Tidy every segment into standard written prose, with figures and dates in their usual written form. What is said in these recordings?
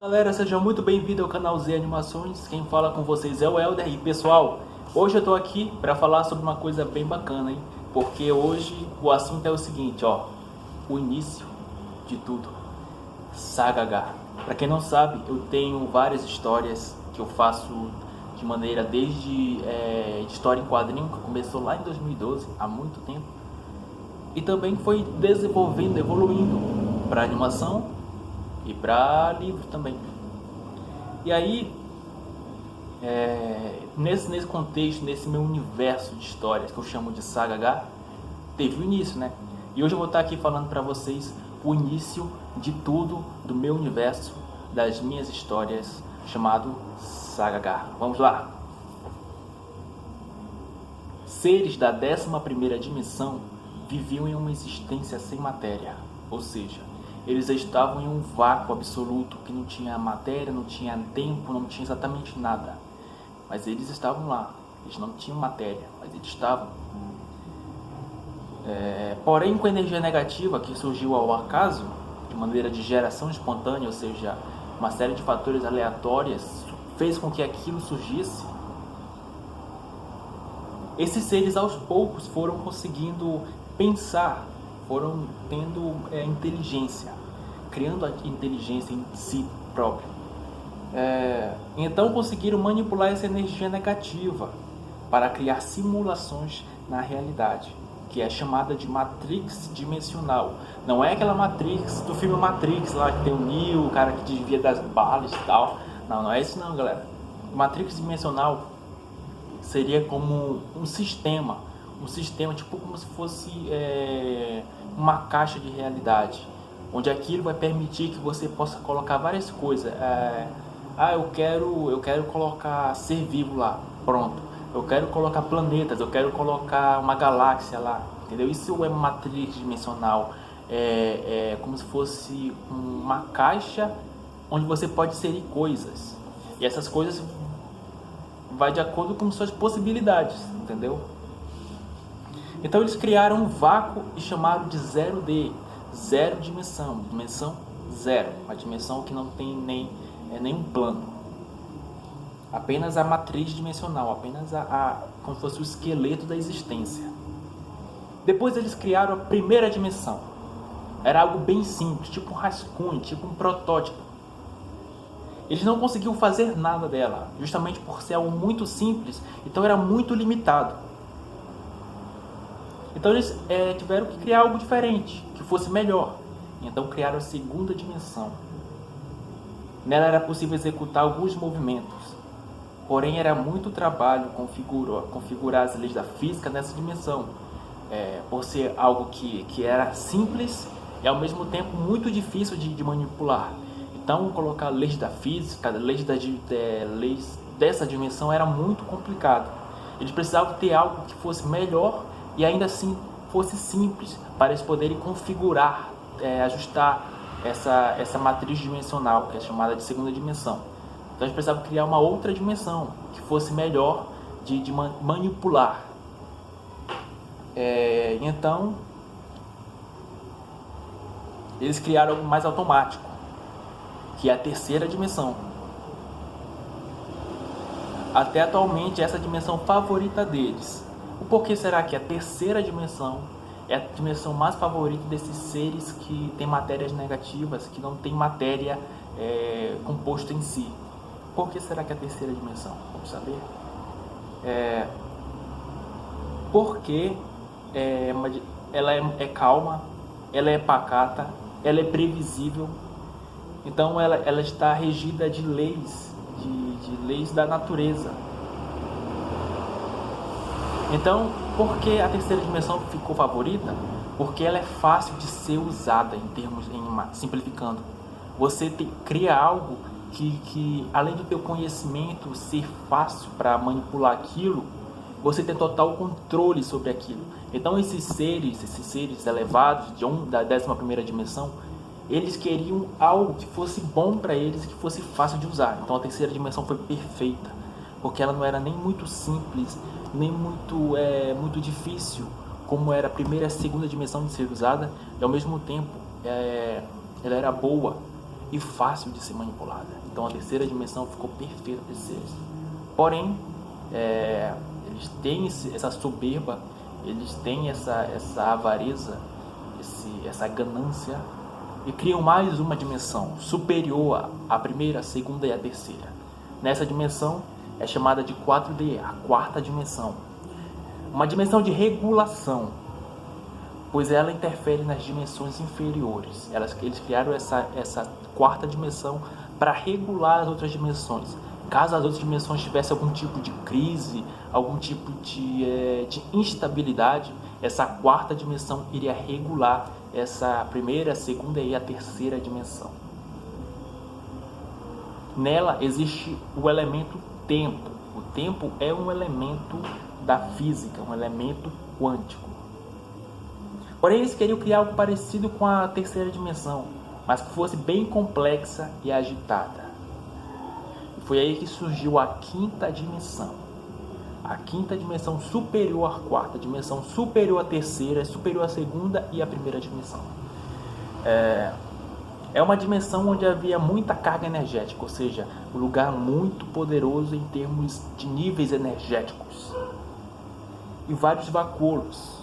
Galera, sejam muito bem-vindos ao canal Z Animações. Quem fala com vocês é o Elder. E pessoal, hoje eu tô aqui para falar sobre uma coisa bem bacana, hein? Porque hoje o assunto é o seguinte, ó, o início de tudo, Saga H. Para quem não sabe, eu tenho várias histórias que eu faço de maneira desde de história em quadrinho, que começou lá em 2012, há muito tempo, e também foi desenvolvendo, evoluindo para animação e para livro também. E aí, nesse contexto, nesse meu universo de histórias que eu chamo de Saga H, teve o início, né? E hoje eu vou estar aqui falando para vocês o início de tudo do meu universo, das minhas histórias, chamado Saga H. Vamos lá! Seres da 11ª dimensão viviam em uma existência sem matéria, ou seja, eles estavam em um vácuo absoluto, que não tinha matéria, não tinha tempo, não tinha exatamente nada. Mas eles estavam lá, eles não tinham matéria, mas eles estavam. Porém, com a energia negativa que surgiu ao acaso, de maneira de geração espontânea, ou seja, uma série de fatores aleatórios, fez com que aquilo surgisse. Esses seres aos poucos foram conseguindo pensar, foram tendo inteligência, criando a inteligência em si próprio. Então conseguiram manipular essa energia negativa para criar simulações na realidade, que é chamada de Matrix dimensional. Não é aquela Matrix do filme Matrix lá que tem o Neo, o cara que desvia das balas e tal. Não, não é isso não, galera. Matrix dimensional seria como um sistema tipo como se fosse uma caixa de realidade, onde aquilo vai permitir que você possa colocar várias coisas. Eu quero colocar ser vivo lá, pronto. Eu quero colocar planetas, eu quero colocar uma galáxia lá, entendeu? Isso é matriz dimensional. É como se fosse uma caixa onde você pode inserir coisas, e essas coisas vai de acordo com suas possibilidades, entendeu? Então eles criaram um vácuo e chamaram de 0D, zero dimensão, dimensão zero, uma dimensão que não tem nenhum plano, apenas a matriz dimensional, apenas como se fosse o esqueleto da existência. Depois eles criaram a primeira dimensão. Era algo bem simples, tipo um rascunho, tipo um protótipo. Eles não conseguiam fazer nada dela, justamente por ser algo muito simples, então era muito limitado. Então eles tiveram que criar algo diferente, que fosse melhor. Então criaram a segunda dimensão. Nela era possível executar alguns movimentos, porém era muito trabalho configurar as leis da física nessa dimensão, por ser algo que era simples e ao mesmo tempo muito difícil de manipular. Então colocar leis da física, leis dessa dimensão era muito complicado. Eles precisavam ter algo que fosse melhor e ainda assim fosse simples, para eles poderem configurar, ajustar essa matriz dimensional, que é chamada de segunda dimensão. Então eles precisavam criar uma outra dimensão que fosse melhor de manipular. Então eles criaram algo mais automático, que é a terceira dimensão. Até atualmente essa é a dimensão favorita deles. O porquê será que a terceira dimensão é a dimensão mais favorita desses seres que têm matérias negativas, que não tem matéria composta em si? Por que será que é a terceira dimensão? Vamos saber? Porque ela é calma, ela é pacata, ela é previsível. Então ela está regida de leis, de leis da natureza. Então, por que a terceira dimensão ficou favorita? Porque ela é fácil de ser usada, simplificando. Você cria algo que além do teu conhecimento ser fácil para manipular aquilo, você tem total controle sobre aquilo. Então esses seres elevados da 11ª dimensão, eles queriam algo que fosse bom para eles, que fosse fácil de usar. Então a terceira dimensão foi perfeita, porque ela não era nem muito simples, nem muito difícil, como era a primeira e a segunda dimensão de ser usada, e ao mesmo tempo ela era boa, e fácil de ser manipulada. Então a terceira dimensão ficou perfeita para esses seres. Porém, eles têm essa soberba, eles têm essa avareza, essa ganância, e criam mais uma dimensão superior à primeira, à segunda e à terceira. Nessa dimensão é chamada de 4D, a quarta dimensão. Uma dimensão de regulação, pois ela interfere nas dimensões inferiores. Eles criaram essa quarta dimensão para regular as outras dimensões. Caso as outras dimensões tivessem algum tipo de crise, algum tipo de instabilidade, essa quarta dimensão iria regular essa primeira, a segunda e a terceira dimensão. Nela existe o elemento tempo. O tempo é um elemento da física, um elemento quântico. Porém, eles queriam criar algo parecido com a terceira dimensão, mas que fosse bem complexa e agitada. E foi aí que surgiu a quinta dimensão. A quinta dimensão superior à quarta, dimensão superior à terceira, superior à segunda e à primeira dimensão. É uma dimensão onde havia muita carga energética, ou seja, um lugar muito poderoso em termos de níveis energéticos. E vários vacúolos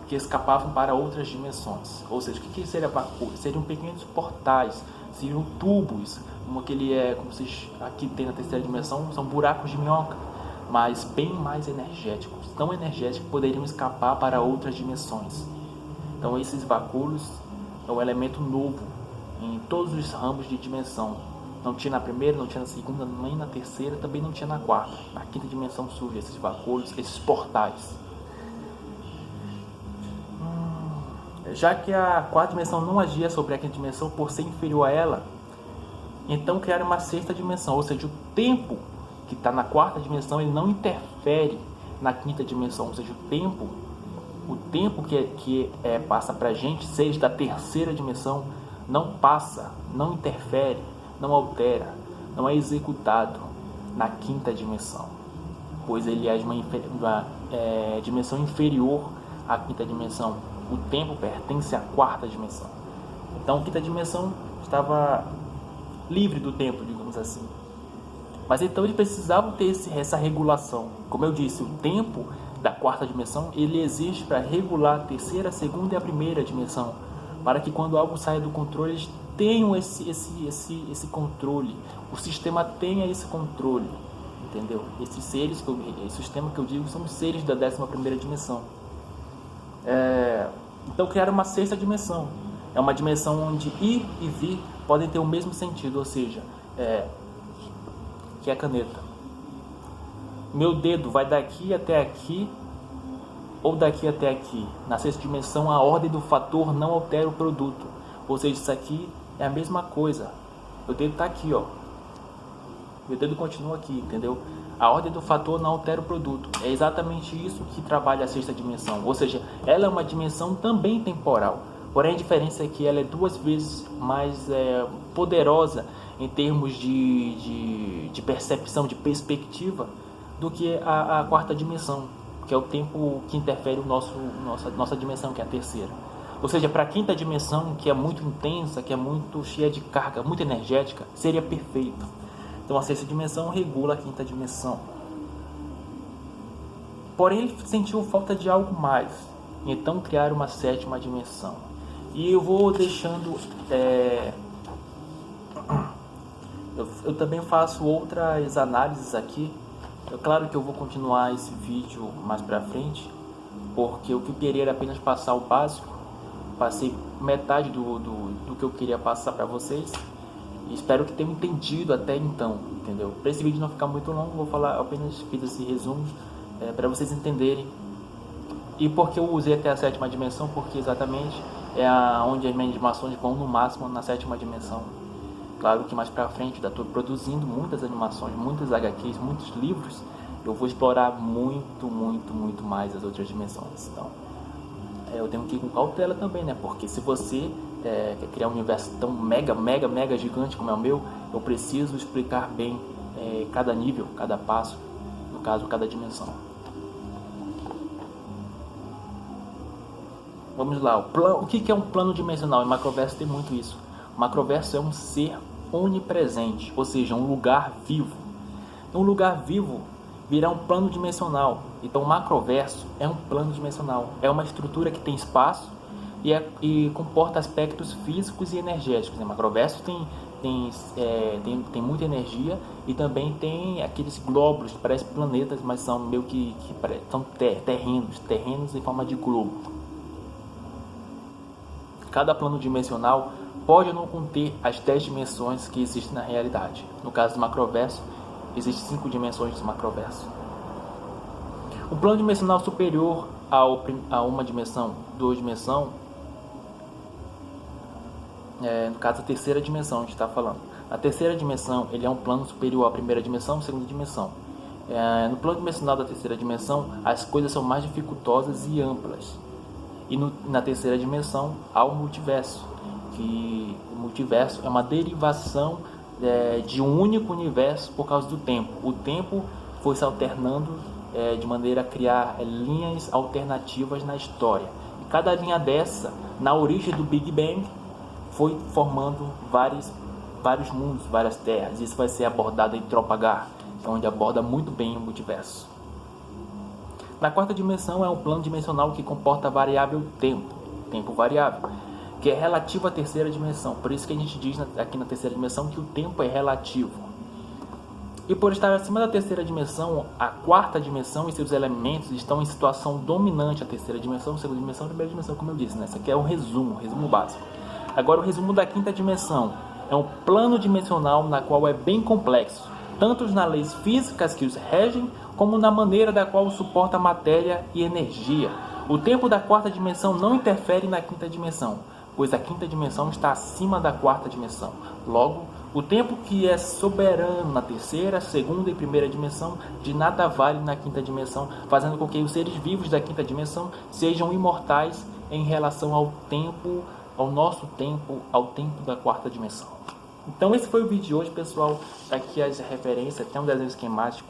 que escapavam para outras dimensões. Ou seja, o que seria vacúolo? Seriam pequenos portais, seriam tubos, como vocês aqui tem na terceira dimensão, são buracos de minhoca, mas bem mais energéticos, tão energéticos que poderiam escapar para outras dimensões. Então esses vacúolos é um elemento novo em todos os ramos de dimensão. Não tinha na primeira, não tinha na segunda, nem na terceira, também não tinha na quarta. Na quinta dimensão surgem esses vacúolos, esses portais. Já que a quarta dimensão não agia sobre a quinta dimensão por ser inferior a ela, então criaram uma sexta dimensão, ou seja, o tempo que está na quarta dimensão ele não interfere na quinta dimensão, ou seja, o tempo que passa para a gente, seja da terceira dimensão, não passa, não interfere, não altera, não é executado na quinta dimensão, pois ele é de uma dimensão inferior à quinta dimensão. O tempo pertence à quarta dimensão. Então a quinta dimensão estava livre do tempo, digamos assim. Mas então eles precisavam ter essa regulação. Como eu disse, o tempo da quarta dimensão ele existe para regular a terceira, a segunda e a primeira dimensão, para que quando algo saia do controle eles tenham esse controle, o sistema tenha esse controle, entendeu? Esses seres, esse sistema que eu digo, são os seres da 11ª dimensão. Então criaram uma sexta dimensão. É uma dimensão onde ir e vir podem ter o mesmo sentido, ou seja, que é a caneta. Meu dedo vai daqui até aqui ou daqui até aqui. Na sexta dimensão, a ordem do fator não altera o produto. Ou seja, isso aqui é a mesma coisa. Meu dedo está aqui, ó. Meu dedo continua aqui, entendeu? A ordem do fator não altera o produto. É exatamente isso que trabalha a sexta dimensão. Ou seja, ela é uma dimensão também temporal. Porém, a diferença é que ela é 2 vezes mais poderosa em termos de percepção, de perspectiva, do que a quarta dimensão, que é o tempo que interfere nossa dimensão, que é a terceira. Ou seja, para a quinta dimensão, que é muito intensa, que é muito cheia de carga, muito energética, seria perfeito. Então a sexta dimensão regula a quinta dimensão. Porém, ele sentiu falta de algo mais. Então criaram uma sétima dimensão. E eu vou deixando... Eu também faço outras análises aqui. É claro que eu vou continuar esse vídeo mais pra frente, porque o que eu queria era apenas passar o básico. Passei metade do que eu queria passar para vocês. E espero que tenham entendido até então, entendeu? Para esse vídeo não ficar muito longo, vou falar, apenas fiz esse resumo para vocês entenderem. E por que eu usei até a sétima dimensão? Porque exatamente é onde as minhas animações vão no máximo na sétima dimensão. Claro que mais pra frente eu estou produzindo muitas animações, muitas HQs, muitos livros. Eu vou explorar muito mais as outras dimensões. Então, eu tenho que ir com cautela também, né? Porque se você quer criar um universo tão mega gigante como é o meu, eu preciso explicar bem cada nível, cada passo, no caso, cada dimensão. Vamos lá, o que é um plano dimensional? Em Macroverso tem muito isso. O macroverso é um ser onipresente, ou seja, um lugar vivo. Um lugar vivo virá um plano dimensional. Então, o macroverso é um plano dimensional. É uma estrutura que tem espaço e comporta aspectos físicos e energéticos. O macroverso tem muita energia e também tem aqueles glóbulos que parecem planetas, mas são meio que são terrenos em forma de globo. Cada plano dimensional pode ou não conter as 10 dimensões que existem na realidade. No caso do macroverso, existem 5 dimensões do macroverso. O plano dimensional superior a uma dimensão, duas dimensões, no caso a terceira dimensão a gente está falando. A terceira dimensão ele é um plano superior à primeira dimensão, segunda dimensão. No plano dimensional da terceira dimensão, as coisas são mais dificultosas e amplas. E na terceira dimensão há o multiverso, que o multiverso é uma derivação de um único universo por causa do tempo. O tempo foi se alternando de maneira a criar linhas alternativas na história. E cada linha dessa, na origem do Big Bang, foi formando vários mundos, várias terras. Isso vai ser abordado em Tropa H, onde aborda muito bem o multiverso. Na quarta dimensão é um plano dimensional que comporta a variável tempo variável, que é relativo à terceira dimensão. Por isso que a gente diz aqui na terceira dimensão que o tempo é relativo. E por estar acima da terceira dimensão, a quarta dimensão e seus elementos estão em situação dominante. A terceira dimensão, segunda dimensão e primeira dimensão, como eu disse, né? Isso aqui é um resumo básico. Agora o resumo da quinta dimensão é um plano dimensional na qual é bem complexo, tanto nas leis físicas que os regem, como na maneira da qual suporta matéria e energia. O tempo da quarta dimensão não interfere na quinta dimensão, pois a quinta dimensão está acima da quarta dimensão. Logo, o tempo que é soberano na terceira, segunda e primeira dimensão, de nada vale na quinta dimensão, fazendo com que os seres vivos da quinta dimensão sejam imortais em relação ao tempo, ao nosso tempo, ao tempo da quarta dimensão. Então esse foi o vídeo de hoje, pessoal. Aqui as referências, tem um desenho esquemático.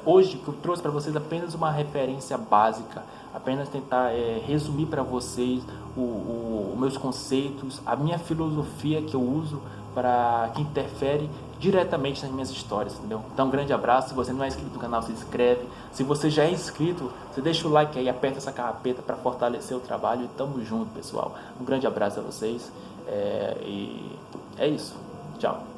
Hoje que eu trouxe para vocês apenas uma referência básica, apenas tentar resumir para vocês os meus conceitos, a minha filosofia que eu uso que interfere diretamente nas minhas histórias, entendeu? Então um grande abraço. Se você não é inscrito no canal, se inscreve. Se você já é inscrito, você deixa o like aí, aperta essa carrapeta para fortalecer o trabalho. E tamo junto, pessoal. Um grande abraço a vocês e é isso. Tchau.